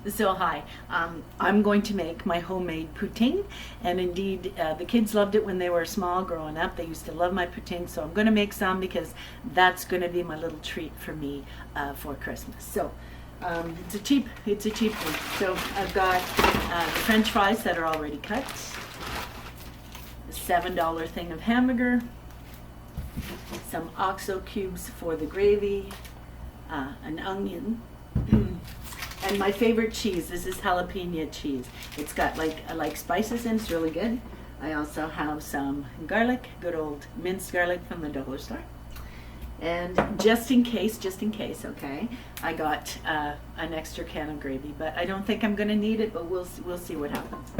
So hi, I'm going to make my homemade poutine, and indeed the kids loved it when they were small growing up. They used to love my poutine, so I'm going to make some because that's going to be my little treat for me for Christmas. So it's a cheap one. So I've got the French fries that are already cut, a $7 thing of hamburger, some OXO cubes for the gravy, an onion. And my favorite cheese, this is jalapeno cheese. It's got I like spices in, it's really good. I also have some garlic, good old minced garlic from the dollar store. And just in case, okay, I got an extra can of gravy, but I don't think I'm gonna need it, but we'll see what happens.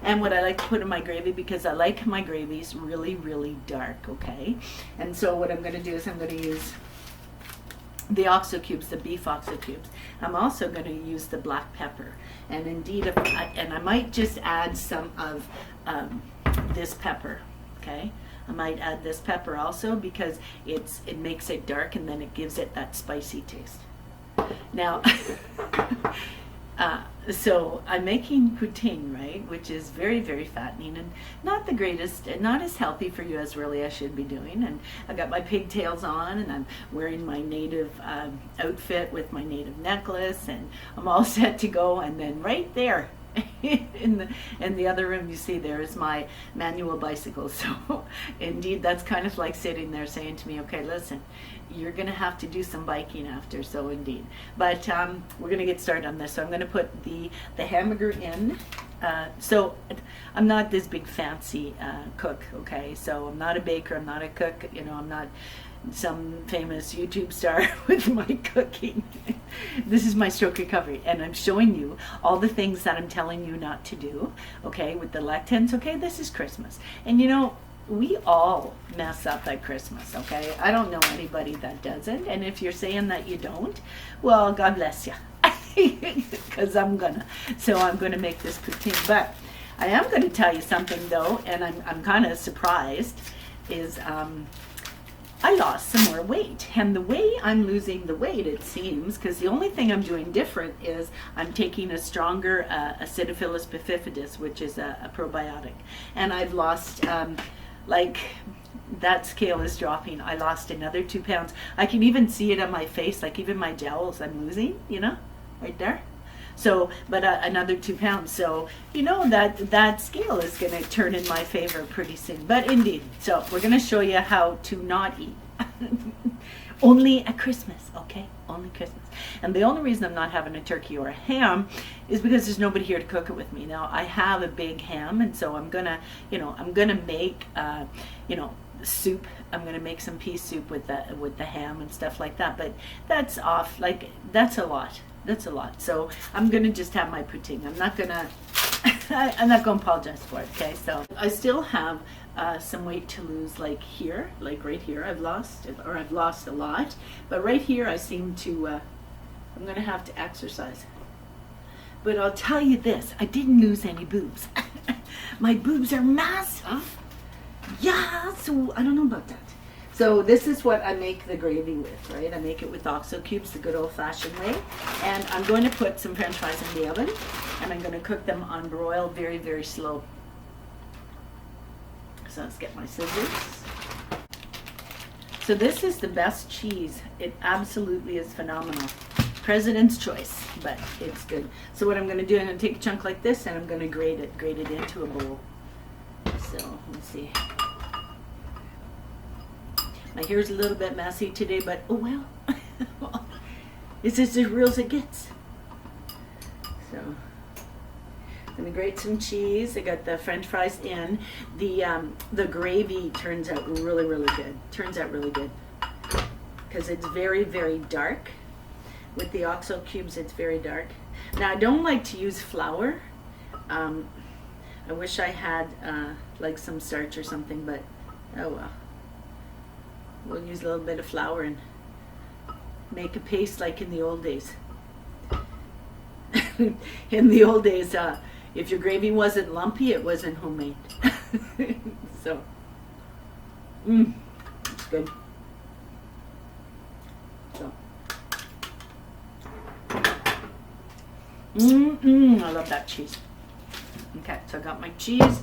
And what I like to put in my gravy, because I like my gravies really, really dark, okay? And so what I'm gonna do is I'm gonna use the OXO cubes, the beef OXO cubes. I'm also going to use the black pepper, and indeed, and I might just add some of this pepper. Okay, I might add this pepper also because it makes it dark, and then it gives it that spicy taste. Now, so I'm making poutine, right, which is very, very fattening and not the greatest, and not as healthy for you as really I should be doing. And I got my pigtails on, and I'm wearing my native outfit with my native necklace, and I'm all set to go. And then right there, in the other room, you see there is my manual bicycle. So indeed, that's kind of like sitting there saying to me, okay, listen, you're gonna have to do some biking after. So indeed, but we're gonna get started on this. So I'm gonna put the hamburger in. So I'm not this big fancy cook, okay? So I'm not a baker, I'm not a cook, you know, I'm not some famous YouTube star with my cooking. This is my stroke recovery, and I'm showing you all the things that I'm telling you not to do, okay, with the lectins, okay? This is Christmas. And you know, we all mess up at Christmas, okay? I don't know anybody that doesn't, and if you're saying that you don't, well, God bless you, because I'm gonna. So I'm gonna make this poutine, but I am gonna tell you something though, and I'm kind of surprised, is I lost some more weight, and the way I'm losing the weight, it seems, because the only thing I'm doing different is I'm taking a stronger Acidophilus bifidus, which is a probiotic, and I've lost like that scale is dropping. I lost another 2 pounds. I can even see it on my face, like even my jowls I'm losing, you know, right there. So, but another 2 pounds. So, you know, that scale is going to turn in my favor pretty soon. But indeed, so we're going to show you how to not eat. Only at Christmas, okay? Only Christmas. And the only reason I'm not having a turkey or a ham is because there's nobody here to cook it with me. Now, I have a big ham, and so I'm gonna, you know, I'm gonna make, you know, soup. I'm gonna make some pea soup with the ham and stuff like that. But that's off. Like that's a lot. That's a lot. So I'm gonna just have my poutine. I'm not gonna apologize for it. Okay. So I still have some weight to lose, like here, like right here. I've lost a lot, but right here I seem to. I'm gonna have to exercise. But I'll tell you this: I didn't lose any boobs. My boobs are massive. Yeah. So I don't know about that. So this is what I make the gravy with, right? I make it with OXO cubes, the good old-fashioned way. And I'm going to put some French fries in the oven, and I'm going to cook them on broil very, very slow. So let's get my scissors. So this is the best cheese. It absolutely is phenomenal. President's choice, but it's good. So what I'm going to do, I'm going to take a chunk like this, and I'm going to grate it into a bowl. So let's see. My hair's a little bit messy today, but oh well. It's as real as it gets. So I'm gonna grate some cheese. I got the French fries in. The gravy turns out really, really good. Turns out really good because it's very, very dark. With the OXO cubes, it's very dark. Now I don't like to use flour. I wish I had like some starch or something, but oh well. We'll use a little bit of flour and make a paste like in the old days. In the old days, if your gravy wasn't lumpy, it wasn't homemade. So, it's good. So, I love that cheese. Okay, so I got my cheese.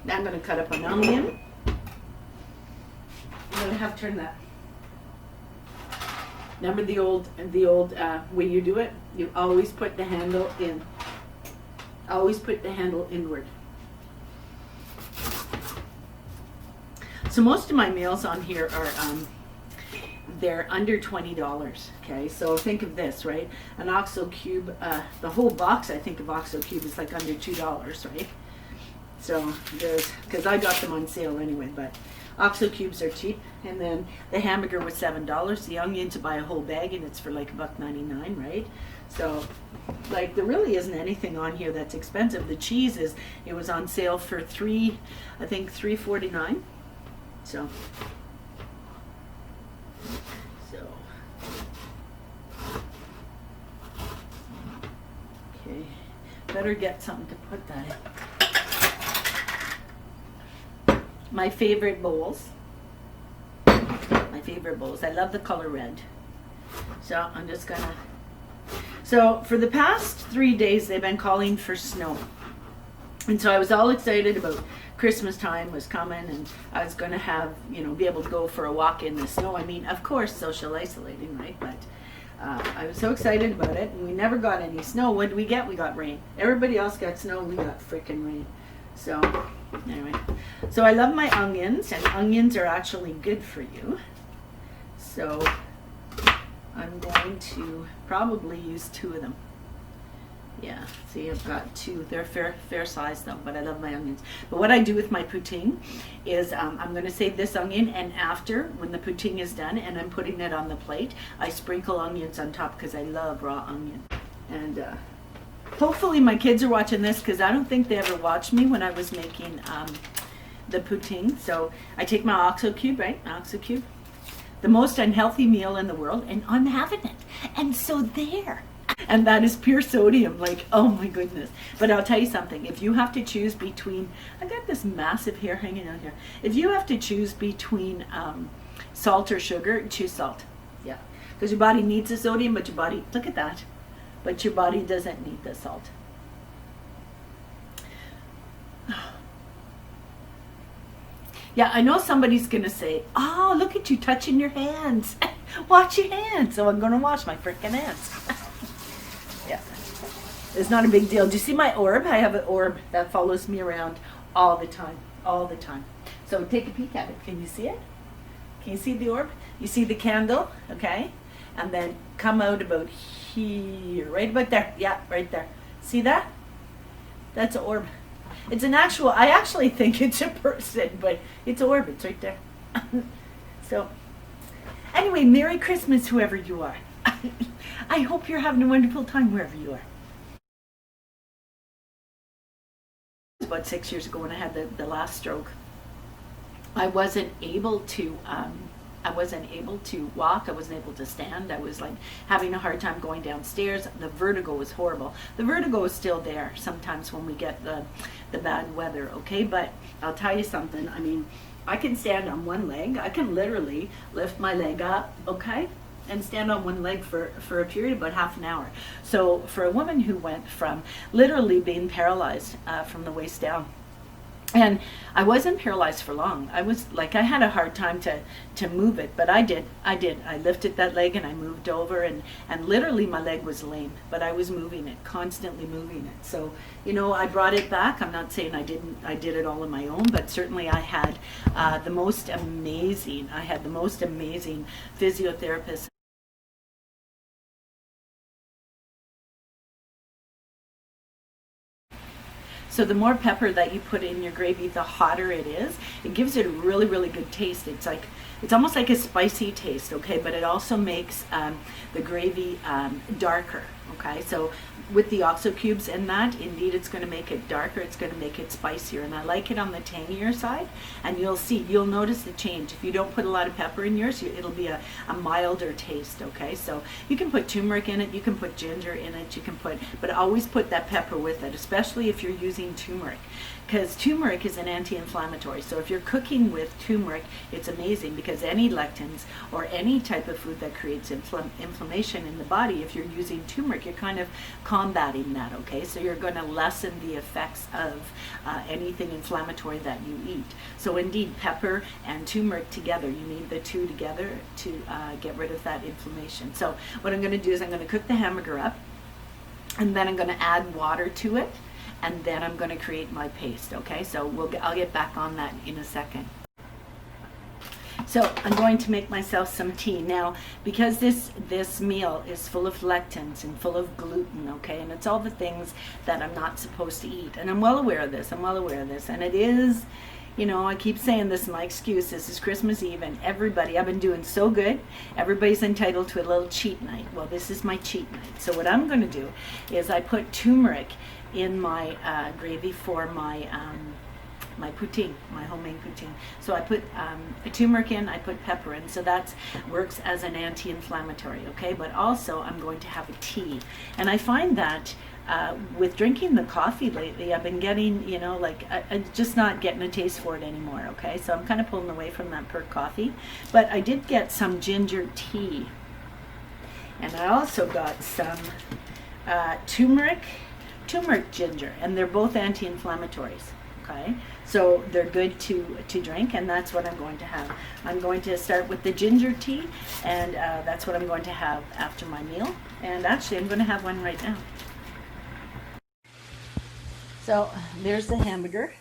Now I'm going to cut up an onion. I'm going to have to turn that. Remember the old way you do it? You always put the handle in. Always put the handle inward. So most of my meals on here are they're under $20. Okay, so think of this, right? An OXO cube, the whole box I think of OXO cube is like under $2, right? So there's, because I got them on sale anyway, but OXO cubes are cheap. And then the hamburger was $7. The onions, you buy a whole bag and it's for like $1.99, right? So like there really isn't anything on here that's expensive. The cheese it was on sale for $3.49. So okay, better get something to put that in. My favorite bowls. I love the color red. So I'm just gonna. So for the past 3 days, they've been calling for snow. And so I was all excited about Christmas time was coming and I was going to have, be able to go for a walk in the snow. I mean, of course, social isolating, right? But I was so excited about it and we never got any snow. What did we get? We got rain. Everybody else got snow. We got freaking rain. So anyway, so I love my onions, and onions are actually good for you. So I'm going to probably use 2 of them. Yeah, see, I've got 2. They're fair size though, but I love my onions. But what I do with my poutine is I'm going to save this onion, and after, when the poutine is done and I'm putting it on the plate, I sprinkle onions on top because I love raw onion. And hopefully my kids are watching this because I don't think they ever watched me when I was making the poutine. So I take my OXO cube, right? OXO cube. The most unhealthy meal in the world, and I'm having it. And so there. And that is pure sodium, like, oh my goodness. But I'll tell you something, if you have to choose between, I got this massive hair hanging out here. If you have to choose between salt or sugar, choose salt. Yeah, because your body needs the sodium, but your body, look at that, but your body doesn't need the salt. Yeah, I know somebody's going to say, oh, look at you touching your hands. Wash your hands. So I'm going to wash my freaking hands. Yeah, it's not a big deal. Do you see my orb? I have an orb that follows me around all the time, all the time. So take a peek at it. Can you see it? Can you see the orb? You see the candle, okay? And then come out about here, right about there. Yeah, right there. See that? That's an orb. It's an actual, I actually think it's a person, but it's an orb. It's right there. So anyway, Merry Christmas, whoever you are. I hope you're having a wonderful time wherever you are. About 6 years ago when I had the last stroke, I wasn't able to walk. I wasn't able to stand. I was like having a hard time going downstairs. The vertigo was horrible. The vertigo is still there sometimes when we get the bad weather, okay? But I'll tell you something. I mean, I can stand on one leg. I can literally lift my leg up, okay? And stand on one leg for a period of about half an hour. So for a woman who went from literally being paralyzed from the waist down, and I wasn't paralyzed for long. I was like, I had a hard time to move it, but I did. I lifted that leg and I moved over, and literally my leg was lame, but I was moving it, constantly moving it. So, I brought it back. I'm not saying I did it all on my own, but certainly I had the most amazing physiotherapist. So the more pepper that you put in your gravy, the hotter it is. It gives it a really, really good taste. It's almost like a spicy taste, okay? But it also makes the gravy darker, okay? So with the OXO cubes in that, indeed it's going to make it darker. It's going to make it spicier. And I like it on the tangier side. And you'll notice the change. If you don't put a lot of pepper in yours, it'll be a milder taste, okay? So you can put turmeric in it. You can put ginger in it. But always put that pepper with it, especially if you're using turmeric. Because turmeric is an anti-inflammatory. So if you're cooking with turmeric, it's amazing because because any lectins or any type of food that creates inflammation in the body, if you're using turmeric, you're kind of combating that, okay? So you're going to lessen the effects of anything inflammatory that you eat. So indeed, pepper and turmeric together, you need the two together to get rid of that inflammation. So what I'm going to do is I'm going to cook the hamburger up, and then I'm going to add water to it, and then I'm going to create my paste, okay? So I'll get back on that in a second. So I'm going to make myself some tea. Now, because this meal is full of lectins and full of gluten, okay, and it's all the things that I'm not supposed to eat. And I'm well aware of this. And it is, you know, I keep saying this, my excuse, this is Christmas Eve, and everybody, I've been doing so good, everybody's entitled to a little cheat night. Well, this is my cheat night. So what I'm going to do is I put turmeric in my gravy for my poutine, my homemade poutine. So I put turmeric in, I put pepper in, so that works as an anti-inflammatory, okay? But also I'm going to have a tea. And I find that with drinking the coffee lately, I've been getting, you know, like, I'm just not getting a taste for it anymore, okay? So I'm kind of pulling away from that perk coffee. But I did get some ginger tea. And I also got some turmeric ginger, and they're both anti-inflammatories. Okay, so they're good to drink, and that's what I'm going to have. I'm going to start with the ginger tea, and that's what I'm going to have after my meal. And actually, I'm going to have one right now. So there's the hamburger,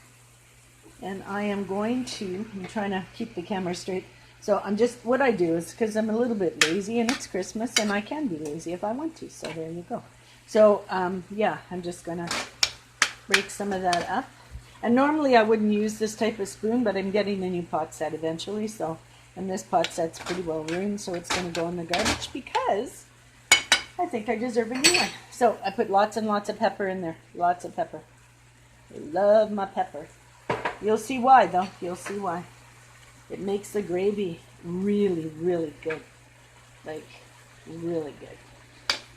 and I'm trying to keep the camera straight. So what I do is, because I'm a little bit lazy, and it's Christmas, and I can be lazy if I want to. So there you go. So yeah, I'm just going to break some of that up. And normally I wouldn't use this type of spoon, but I'm getting a new pot set eventually. So, and this pot set's pretty well ruined, so it's going to go in the garbage because I think I deserve a new one. So I put lots and lots of pepper in there. Lots of pepper. I love my pepper. You'll see why, though. You'll see why. It makes the gravy really, really good. Like, really good.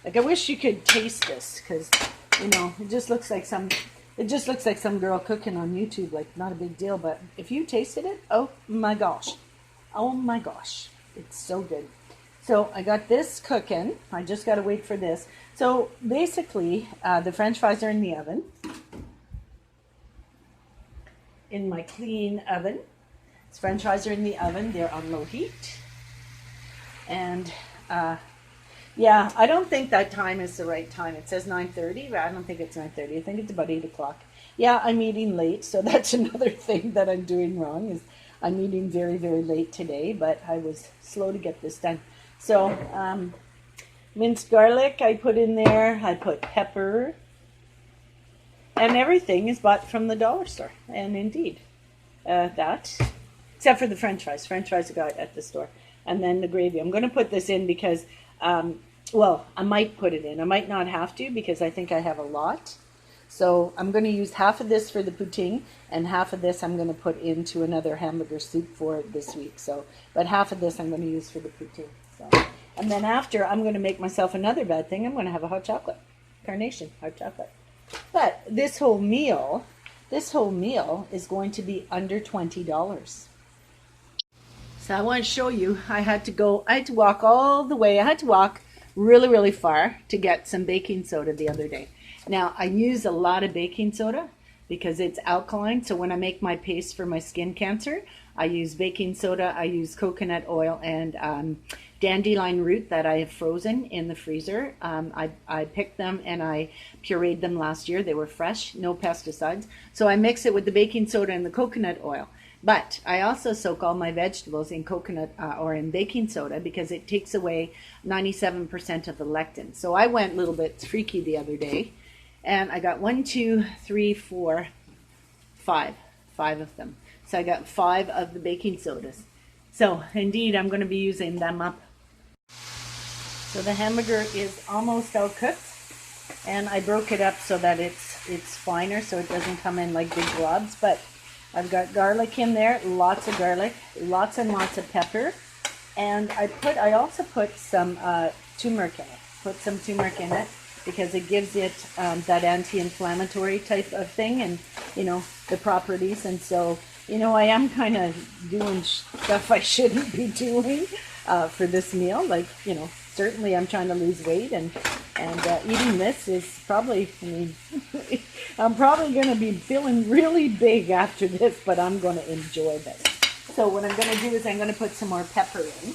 Like, I wish you could taste this, because, you know, it just looks like some girl cooking on YouTube, like, not a big deal. But if you tasted it, oh my gosh, it's so good. So I got this cooking. I just got to wait for this. So basically, the French fries are in the oven, in my clean oven. French fries are in the oven. They're on low heat, and yeah, I don't think that time is the right time. It says 9:30, but I don't think it's 9:30. I think it's about 8 o'clock. Yeah, I'm eating late, so that's another thing that I'm doing wrong, is I'm eating very, very late today, but I was slow to get this done. So, minced garlic I put in there. I put pepper, and everything is bought from the dollar store. And indeed, that, except for the French fries. French fries I got at the store. And then the gravy. I'm going to put this in because... well, I might put it in. I might not have to, because I think I have a lot. So I'm going to use half of this for the poutine, and half of this I'm going to put into another hamburger soup for this week. So, but half of this I'm going to use for the poutine. So, and then after, I'm going to make myself another bad thing. I'm going to have a hot chocolate. Carnation hot chocolate. But this whole meal is going to be under $20. So I want to show you, I had to walk all the way. I had to walk really, really far to get some baking soda the other day. Now, I use a lot of baking soda because it's alkaline. So when I make my paste for my skin cancer, I use baking soda, I use coconut oil, and dandelion root that I have frozen in the freezer. I picked them and I pureed them last year. They were fresh, no pesticides. So I mix it with the baking soda and the coconut oil. But I also soak all my vegetables in coconut or in baking soda, because it takes away 97% of the lectin. So I went a little bit freaky the other day, and I got 5 of them. So I got 5 of the baking sodas. So indeed, I'm going to be using them up. So the hamburger is almost all cooked, and I broke it up so that it's finer, so it doesn't come in like big globs. But I've got garlic in there, lots of garlic, lots and lots of pepper, and I also put some turmeric in it. Put some turmeric in it because it gives it that anti-inflammatory type of thing, and you know, the properties. And so You know, I am kind of doing stuff I shouldn't be doing for this meal. Like, you know, certainly I'm trying to lose weight, and eating this is probably, I mean, I'm probably going to be feeling really big after this, but I'm going to enjoy this. So what I'm going to do is I'm going to put some more pepper in.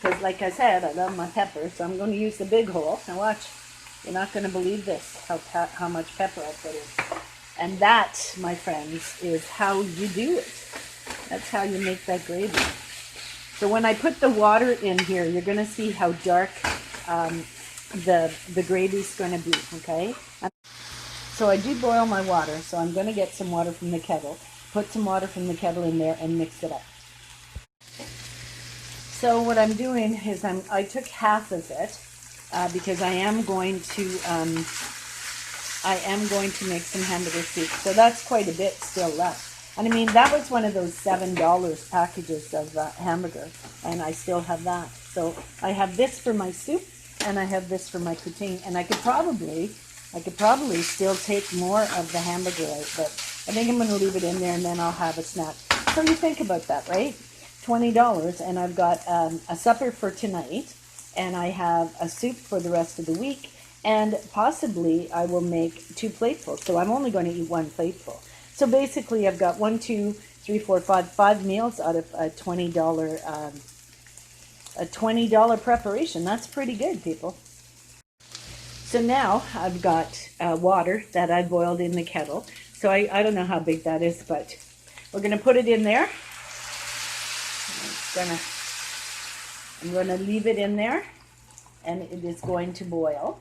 Because like I said, I love my pepper, so I'm going to use the big hole. Now watch, you're not going to believe this, how much pepper I put in. And that, my friends, is how you do it. That's how you make that gravy. So when I put the water in here, you're going to see how dark the gravy's going to be, okay? So I do boil my water, so I'm going to get some water from the kettle, put some water from the kettle in there, and mix it up. So what I'm doing is I took half of it because I am going to make some hamburger soup. So that's quite a bit still left. And I mean, that was one of those $7 packages of hamburger, and I still have that. So I have this for my soup, and I have this for my poutine, and I could probably still take more of the hamburger out, but I think I'm going to leave it in there, and then I'll have a snack. So you think about that, right? $20, and I've got a supper for tonight, and I have a soup for the rest of the week, and possibly I will make 2 platefuls. So I'm only going to eat 1 plateful. So basically, I've got 1, 2, 3, 4, 5 meals out of a $20 preparation. That's pretty good, people. So now I've got water that I boiled in the kettle. So I don't know how big that is, but we're going to put it in there. I'm going to leave it in there, and it is going to boil.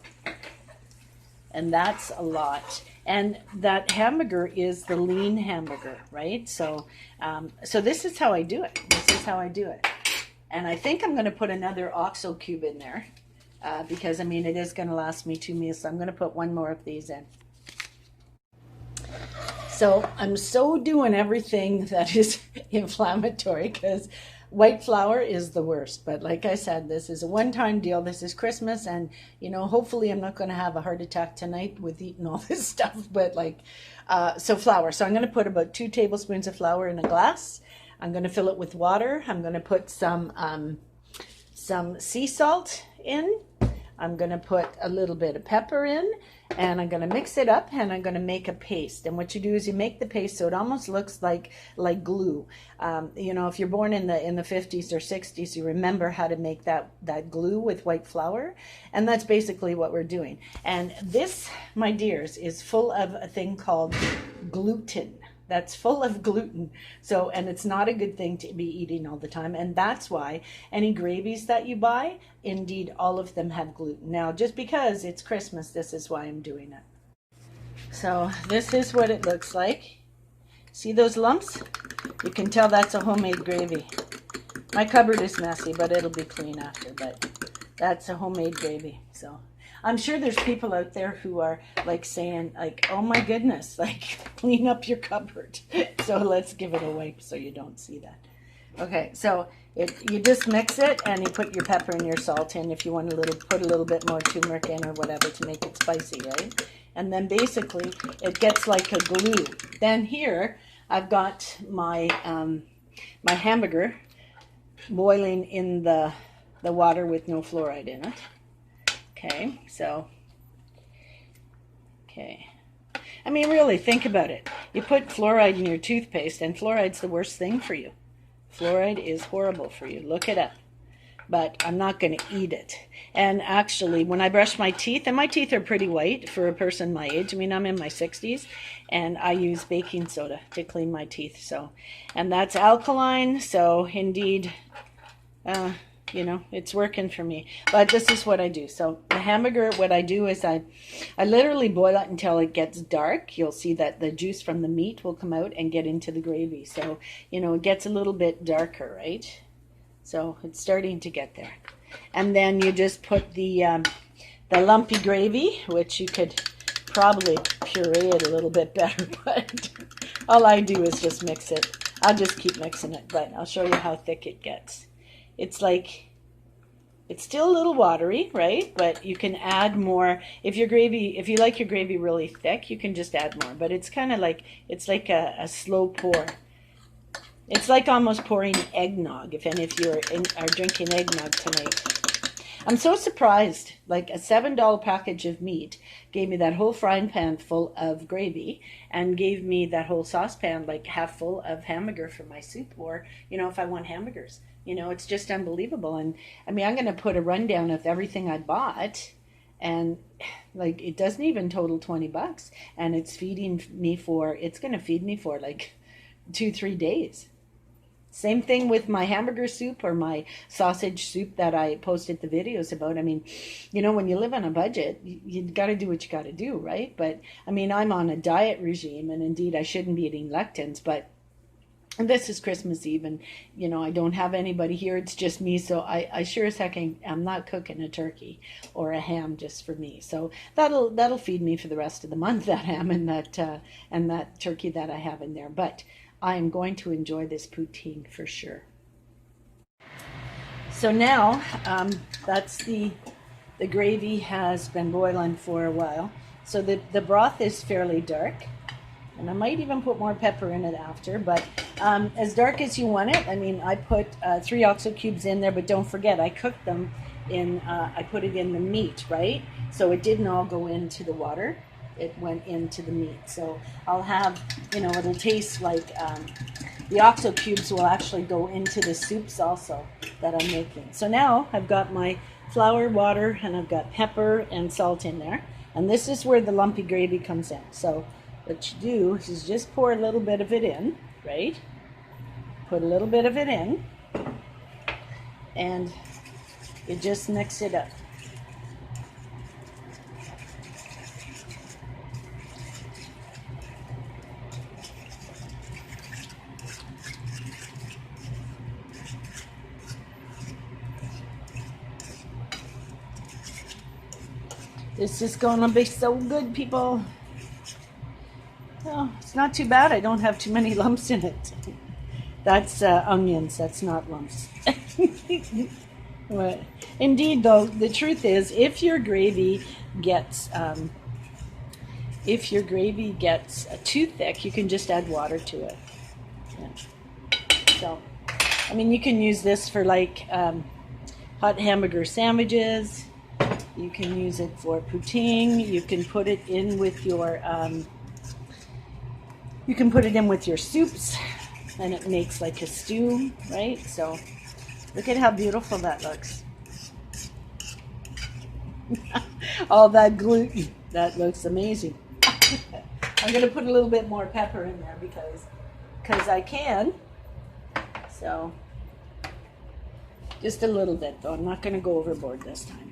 And that's a lot. And that hamburger is the lean hamburger, right? So so this is how I do it. And I think I'm going to put another OXO cube in there because, I mean, it is going to last me 2 meals. So I'm going to put 1 more of these in. So I'm doing everything that is inflammatory because white flour is the worst. But like I said, this is a one-time deal. This is Christmas, and you know, hopefully I'm not going to have a heart attack tonight with eating all this stuff. But like, so flour. So I'm going to put about 2 tablespoons of flour in a glass. I'm going to fill it with water. I'm going to put some sea salt in. I'm going to put a little bit of pepper in, and I'm going to mix it up, and I'm going to make a paste. And what you do is you make the paste so it almost looks like glue. You know, if you're born in the 50s or 60s, you remember how to make that glue with white flour, and that's basically what we're doing. And this, my dears, is full of a thing called gluten. That's full of gluten. So, and it's not a good thing to be eating all the time. And that's why any gravies that you buy, indeed, all of them have gluten. Now, just because it's Christmas, this is why I'm doing it. So this is what it looks like. See those lumps? You can tell that's a homemade gravy. My cupboard is messy, but it'll be clean after. But that's a homemade gravy. So I'm sure there's people out there who are like saying like, oh my goodness, like clean up your cupboard. So let's give it a wipe so you don't see that. Okay, so you just mix it, and you put your pepper and your salt in if you want put a little bit more turmeric in or whatever to make it spicy, right? And then basically it gets like a glue. Then here I've got my my hamburger boiling in the water with no fluoride in it. Okay, so, okay. I mean, really, think about it. You put fluoride in your toothpaste, and fluoride's the worst thing for you. Fluoride is horrible for you. Look it up. But I'm not going to eat it. And actually, when I brush my teeth, and my teeth are pretty white for a person my age. I mean, I'm in my 60s, and I use baking soda to clean my teeth. So, and that's alkaline, so indeed, you know, it's working for me. But this is what I do. So the hamburger, what I do is I literally boil it until it gets dark. You'll see that the juice from the meat will come out and get into the gravy. So, you know, it gets a little bit darker, right? So it's starting to get there. And then you just put the lumpy gravy, which you could probably puree it a little bit better, but all I do is just mix it. I'll just keep mixing it, but I'll show you how thick it gets. It's like, It's still a little watery, right? But you can add more. If you like your gravy really thick, you can just add more. But it's kind of like, it's like a slow pour. It's like almost pouring eggnog, if any of you are drinking eggnog tonight. I'm so surprised. Like a $7 package of meat gave me that whole frying pan full of gravy and gave me that whole saucepan like half full of hamburger for my soup, or, if I want hamburgers. It's just unbelievable. And I mean, I'm going to put a rundown of everything I bought, and like it doesn't even total $20, and it's going to feed me for like 2-3 days. Same thing with my hamburger soup or my sausage soup that I posted the videos about. I mean, when you live on a budget, you got to do what you got to do, right? But I mean, I'm on a diet regime, and indeed I shouldn't be eating lectins, but this is Christmas Eve, and I don't have anybody here. It's just me, so I sure as heck I'm not cooking a turkey or a ham just for me. So that'll feed me for the rest of the month, that ham and that turkey that I have in there. But I am going to enjoy this poutine for sure. So now that's the gravy has been boiling for a while. So the broth is fairly dark. And I might even put more pepper in it after, but as dark as you want it. I mean, I put 3 OXO cubes in there, but don't forget, I cooked them I put it in the meat, right? So it didn't all go into the water. It went into the meat. So I'll have, it'll taste like the OXO cubes will actually go into the soups also that I'm making. So now I've got my flour, water, and I've got pepper and salt in there. And this is where the lumpy gravy comes in. So what you do is just pour a little bit of it in, right? Put a little bit of it in, and you just mix it up. This is going to be so good, people. Oh, it's not too bad. I don't have too many lumps in it. That's onions. That's not lumps. But indeed, though, the truth is, if your gravy gets too thick, you can just add water to it. Yeah. So, I mean, you can use this for like hot hamburger sandwiches. You can use it for poutine. You can put it in with your soups, and it makes like a stew, right? So look at how beautiful that looks. All that gluten, that looks amazing. I'm gonna put a little bit more pepper in there because I can. So just a little bit, though. I'm not gonna go overboard this time.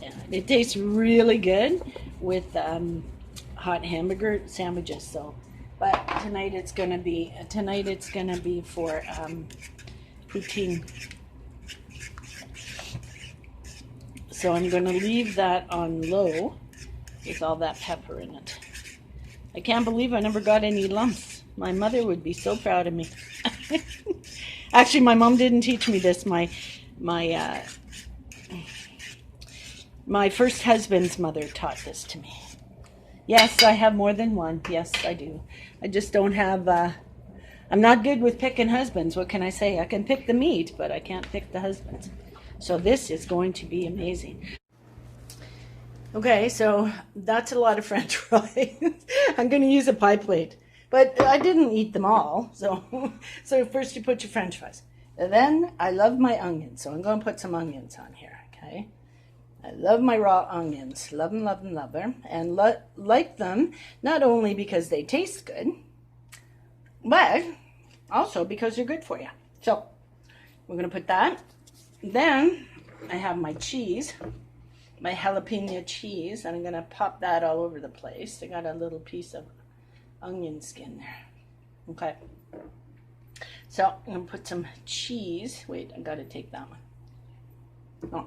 Yeah, it tastes really good with hot hamburger sandwiches. So, but tonight it's gonna be for poutine. So I'm gonna leave that on low with all that pepper in it. I can't believe I never got any lumps. My mother would be so proud of me. Actually, my mom didn't teach me this. My first husband's mother taught this to me. Yes, I have more than one. Yes, I do. I just don't have, I'm not good with picking husbands. What can I say? I can pick the meat, but I can't pick the husbands. So this is going to be amazing. Okay, so that's a lot of French fries. I'm going to use a pie plate, but I didn't eat them all. So first you put your French fries. And then I love my onions, so I'm going to put some onions on here, okay? I love my raw onions. Love them, love them, love them. And like them, not only because they taste good, but also because they're good for you. So we're going to put that. Then I have my cheese, my jalapeno cheese, and I'm going to pop that all over the place. I got a little piece of onion skin there. Okay. So I'm going to put some cheese. Wait, I got to take that one. Oh,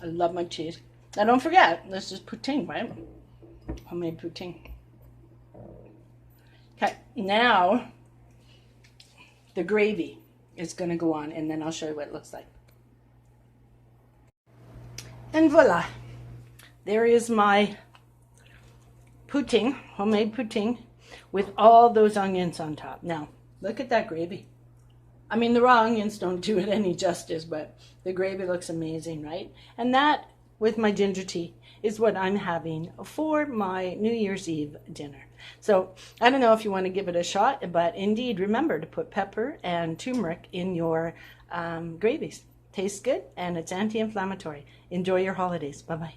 I love my cheese. Now don't forget, this is poutine, right? Homemade poutine. Okay, now the gravy. is going to go on, and then I'll show you what it looks like. And voila, there is my poutine, homemade poutine, with all those onions on top. Now, look at that gravy. I mean, the raw onions don't do it any justice, but the gravy looks amazing, right? And that, with my ginger tea, is what I'm having for my New Year's Eve dinner. So I don't know if you want to give it a shot, but indeed, remember to put pepper and turmeric in your gravies. Tastes good, and it's anti-inflammatory. Enjoy your holidays. Bye-bye.